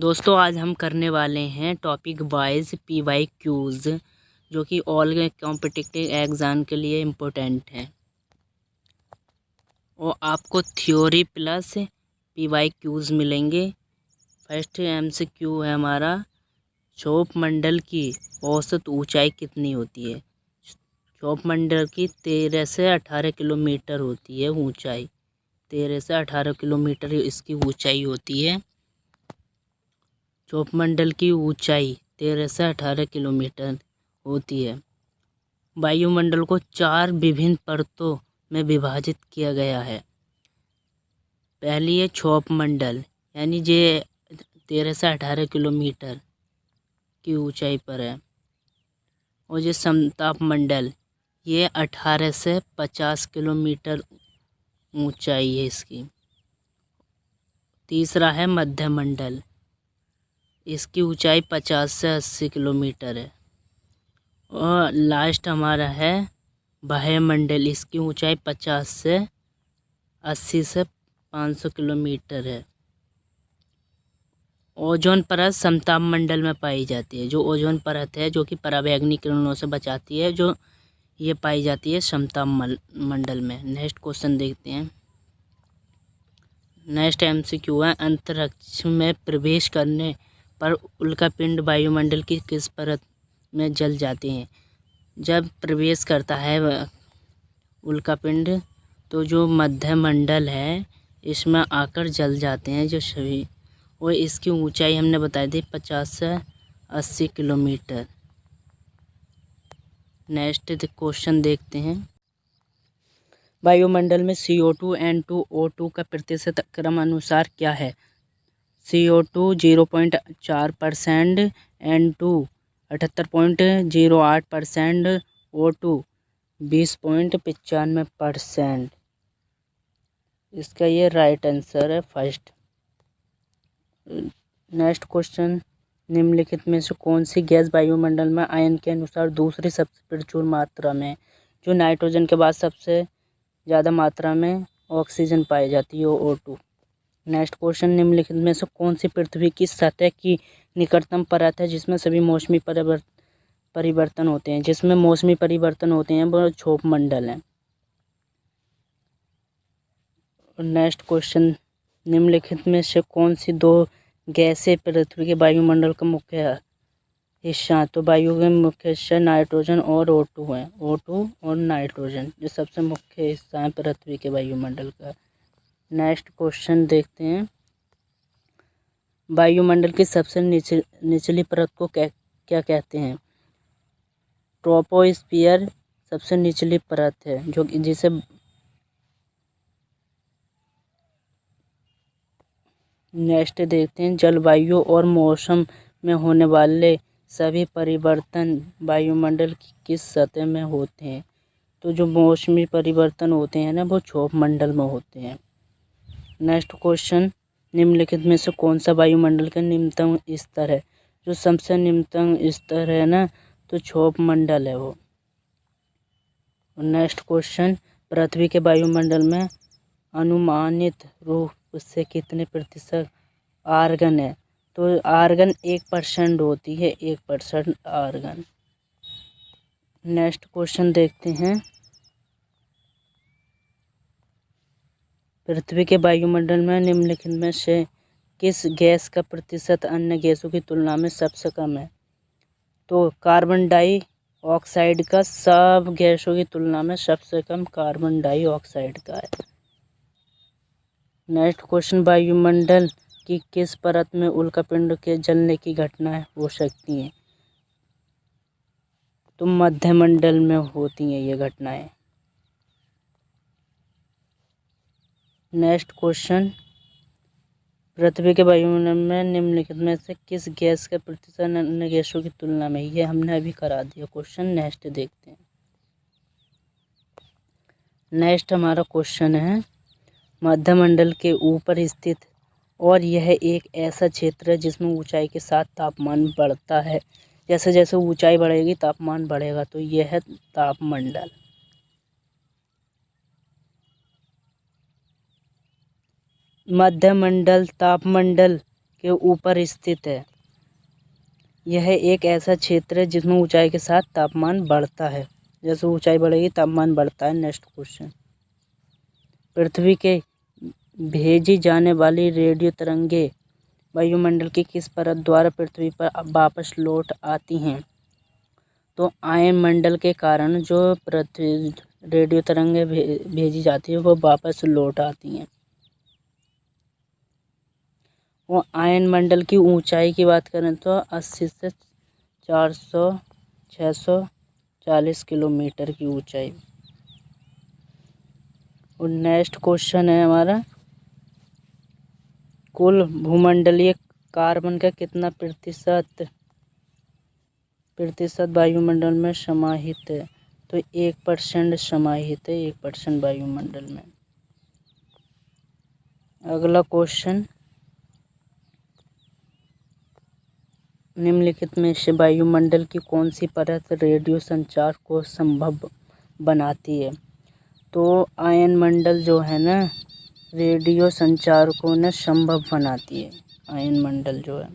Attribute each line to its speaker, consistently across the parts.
Speaker 1: दोस्तों आज हम करने वाले हैं टॉपिक वाइज पीवाई क्यूज़ जो कि ऑल कॉम्पिटिटिव एग्ज़ाम के लिए इम्पोर्टेंट है और आपको थ्योरी प्लस पीवाई क्यूज़ मिलेंगे। फर्स्ट एमसीक्यू है हमारा, क्षोभ मंडल की औसत ऊंचाई कितनी होती है। क्षोभ मंडल की 13 से 18 किलोमीटर होती है ऊंचाई। 13 से 18 किलोमीटर इसकी ऊंचाई होती है। क्षोभ मंडल की ऊंचाई 13 से 18 किलोमीटर होती है। वायुमंडल को 4 विभिन्न परतों में विभाजित किया गया है। पहली है क्षोभ मंडल, यानी ये 13 से 18 किलोमीटर की ऊंचाई पर है। और ये समताप मंडल, ये 18 से 50 किलोमीटर ऊंचाई है इसकी। तीसरा है मध्य मंडल, इसकी ऊंचाई 50 से 80 किलोमीटर है। और लास्ट हमारा है वायुमंडल, इसकी ऊंचाई 50 से 80 से 500 किलोमीटर है। ओजोन परत समताप मंडल में पाई जाती है। जो ओजोन परत है जो कि पराबैंगनी किरणों से बचाती है, जो ये पाई जाती है समताप मंडल में। नेक्स्ट क्वेश्चन देखते हैं। नेक्स्ट एमसीक्यू है, अंतरिक्ष में प्रवेश करने पर उल्कापिंड वायुमंडल की किस परत में जल जाते हैं। जब प्रवेश करता है उल्कापिंड तो जो मध्य मंडल है इसमें आकर जल जाते हैं जो सभी। और इसकी ऊंचाई हमने बताई थी 50 से 80 किलोमीटर। नेक्स्ट क्वेश्चन देखते हैं। वायुमंडल में CO2 N2O2 का प्रतिशत क्रम अनुसार क्या है। CO2 0.4%, N2 78.08%, O2 20.95%। इसका ये राइट आंसर है फर्स्ट। नेक्स्ट क्वेश्चन, निम्नलिखित में से कौन सी गैस वायुमंडल में आयन के अनुसार दूसरी सबसे प्रचुर मात्रा में, जो नाइट्रोजन के बाद सबसे ज़्यादा मात्रा में ऑक्सीजन पाई जाती है, O2। नेक्स्ट क्वेश्चन, निम्नलिखित में से कौन सी पृथ्वी की सतह की निकटतम परत है जिसमें सभी मौसमी परिवर्तन होते हैं। जिसमें मौसमी परिवर्तन होते हैं वो क्षोभ मंडल है। नेक्स्ट क्वेश्चन, निम्नलिखित में से कौन सी दो गैसें पृथ्वी के वायुमंडल का मुख्य हिस्सा। तो वायु के मुख्य हिस्सा नाइट्रोजन और O2 है। O2 और नाइट्रोजन जो सबसे मुख्य हिस्सा है पृथ्वी के वायुमंडल का। नेक्स्ट क्वेश्चन देखते हैं। वायुमंडल की सबसे निचली परत को क्या कहते हैं। ट्रोपोस्फियर सबसे निचली परत है जो जिसे नेक्स्ट देखते हैं। जलवायु और मौसम में होने वाले सभी परिवर्तन वायुमंडल की किस सतह में होते हैं। तो जो मौसमी परिवर्तन होते हैं ना वो क्षोभ मंडल में होते हैं। नेक्स्ट क्वेश्चन, निम्नलिखित में से कौन सा वायुमंडल का निम्नतम स्तर है। जो सबसे निम्नतम स्तर है ना तो क्षोभ मंडल है वो। नेक्स्ट क्वेश्चन, पृथ्वी के वायुमंडल में अनुमानित रूप से कितने प्रतिशत आर्गन है। तो आर्गन 1% होती है, 1% आर्गन। नेक्स्ट क्वेश्चन देखते हैं। पृथ्वी के वायुमंडल में निम्नलिखित में से किस गैस का प्रतिशत अन्य गैसों की तुलना में सबसे कम है। तो कार्बन डाइऑक्साइड का सब गैसों की तुलना में सबसे कम कार्बन डाइऑक्साइड का है। नेक्स्ट क्वेश्चन, वायुमंडल की किस परत में उल्कापिंड के जलने की घटनाएं हो सकती हैं। तो मध्य मंडल में होती हैं ये घटनाएं। नेक्स्ट क्वेश्चन, पृथ्वी के वायुमंडल में निम्नलिखित में से किस गैस का प्रतिशत अन्य गैसों की तुलना में, ये हमने अभी करा दिया क्वेश्चन। नेक्स्ट देखते हैं। नेक्स्ट हमारा क्वेश्चन है, मध्य मंडल के ऊपर स्थित और यह एक ऐसा क्षेत्र है जिसमें ऊंचाई के साथ तापमान बढ़ता है। जैसे जैसे ऊंचाई बढ़ेगी तापमान बढ़ेगा, तो यह है तापमंडल। मध्य मंडल तापमंडल के ऊपर स्थित है। यह एक ऐसा क्षेत्र है जिसमें ऊंचाई के साथ तापमान बढ़ता है। जैसे ऊंचाई बढ़ेगी तापमान बढ़ता है। नेक्स्ट क्वेश्चन, पृथ्वी के भेजी जाने वाली रेडियो तरंगे वायुमंडल की किस परत द्वारा पृथ्वी पर वापस लौट आती हैं? तो आयन मंडल के कारण जो पृथ्वी रेडियो तरंगे भेजी जाती है वो वापस लौट आती हैं। वो आयन मंडल की ऊंचाई की बात करें तो 80 से 400 640 किलोमीटर की ऊंचाई। और नेक्स्ट क्वेश्चन है हमारा, कुल भूमंडलीय कार्बन का कितना प्रतिशत वायुमंडल में समाहित है? तो 1% समाहित है, 1% वायुमंडल में। अगला क्वेश्चन, निम्नलिखित में से वायुमंडल की कौन सी परत रेडियो संचार को संभव बनाती है? तो आयन मंडल जो है ना रेडियो संचार को न संभव बनाती है, आयन मंडल जो है।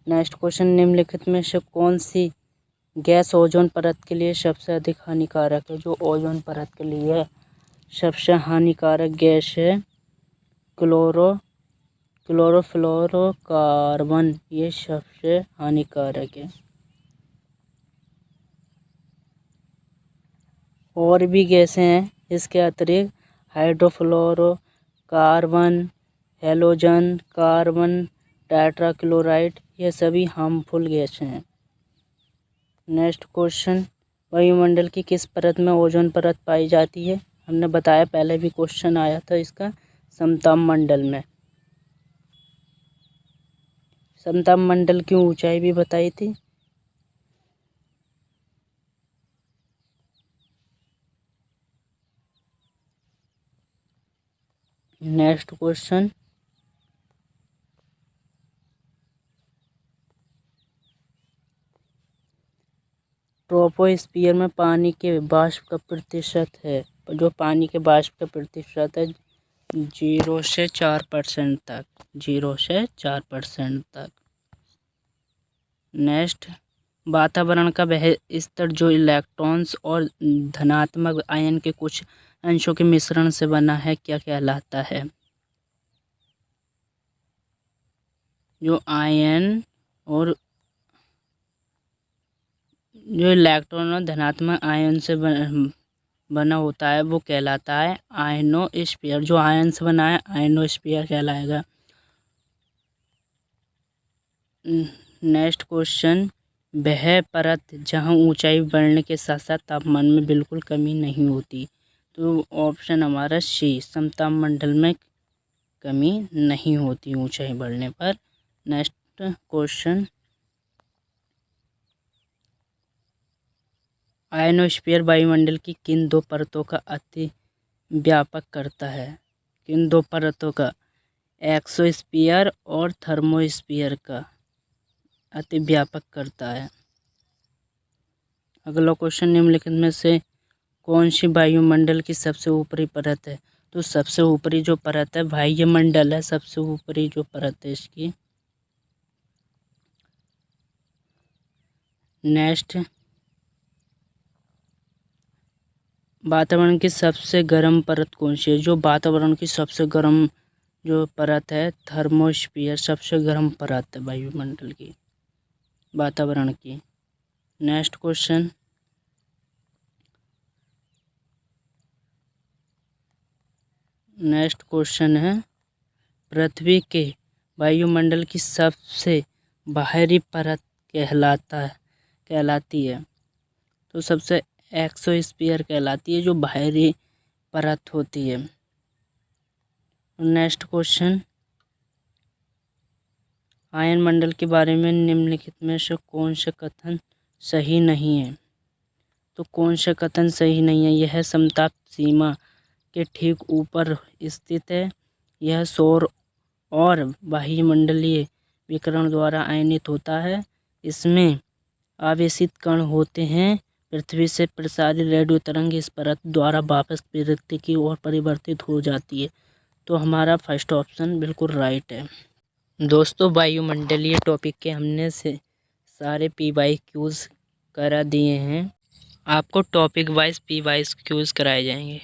Speaker 1: नेक्स्ट क्वेश्चन, निम्नलिखित में से कौन सी गैस ओजोन परत के लिए सबसे अधिक हानिकारक है? जो ओजोन परत के लिए सबसे हानिकारक गैस है क्लोरोफ्लोरोकार्बन, ये सबसे हानिकारक है। और भी गैसें हैं इसके अतिरिक्त, हाइड्रोफ्लोरोकार्बन, हैलोजन कार्बन, टेट्राक्लोराइड, ये सभी हार्मफुल गैसें हैं। नेक्स्ट क्वेश्चन, वायुमंडल की किस परत में ओजोन परत पाई जाती है? हमने बताया, पहले भी क्वेश्चन आया था इसका, समताप मंडल में। समताप मंडल की ऊंचाई भी बताई थी। नेक्स्ट क्वेश्चन, ट्रोपोस्फियर में पानी के वाष्प का प्रतिशत है, जो पानी के वाष्प का प्रतिशत है 0 से 4% तक, 0 से 4% तक। नेक्स्ट, वातावरण का वह स्तर जो इलेक्ट्रॉन्स और धनात्मक आयन के कुछ अंशों के मिश्रण से बना है, क्या कहलाता है? जो आयन और जो इलेक्ट्रॉन और धनात्मक आयन से बना होता है वो कहलाता है आयनोस्फीयर। जो आयन से बना है आयनोस्फीयर कहलाएगा। नेक्स्ट क्वेश्चन, वह परत जहां ऊंचाई बढ़ने के साथ साथ तापमान में बिल्कुल कमी नहीं होती? तो ऑप्शन हमारा सी, समताप मंडल में कमी नहीं होती ऊंचाई बढ़ने पर। नेक्स्ट क्वेश्चन, आयनोस्फीयर वायुमंडल की किन दो परतों का अति व्यापक करता है? किन दो परतों का? एक्सोस्फीयर और थर्मोस्फीयर का अति व्यापक करता है। अगला क्वेश्चन, निम्नलिखित में से कौन सी वायुमंडल की सबसे ऊपरी परत है? तो सबसे ऊपरी जो परत है वायुमंडल है, सबसे ऊपरी जो परत है इसकी। नेक्स्ट, वातावरण की सबसे गर्म परत कौन सी है? जो वातावरण की सबसे गर्म जो परत है थर्मोस्फीयर, सबसे गर्म परत है वायुमंडल की, वातावरण की। नेक्स्ट क्वेश्चन, है पृथ्वी के वायुमंडल की सबसे बाहरी परत कहलाती है? तो सबसे एक्सोस्फीयर कहलाती है, जो बाहरी परत होती है। नेक्स्ट क्वेश्चन, आयन मंडल के बारे में निम्नलिखित में से कौन सा कथन सही नहीं है? तो कौन सा कथन सही नहीं है? यह समताप सीमा के ठीक ऊपर स्थित है। यह सौर और वायुमंडलीय विकिरण द्वारा आयनित होता है। इसमें आवेशित कण होते हैं। पृथ्वी से प्रसारित रेडियो तरंग इस परत द्वारा वापस पृथ्वी की ओर परिवर्तित हो जाती है। तो हमारा फर्स्ट ऑप्शन बिल्कुल राइट है। दोस्तों वायुमंडलीय टॉपिक के हमने से सारे PYQs करा दिए हैं। आपको टॉपिक वाइज PYQs कराए जाएंगे।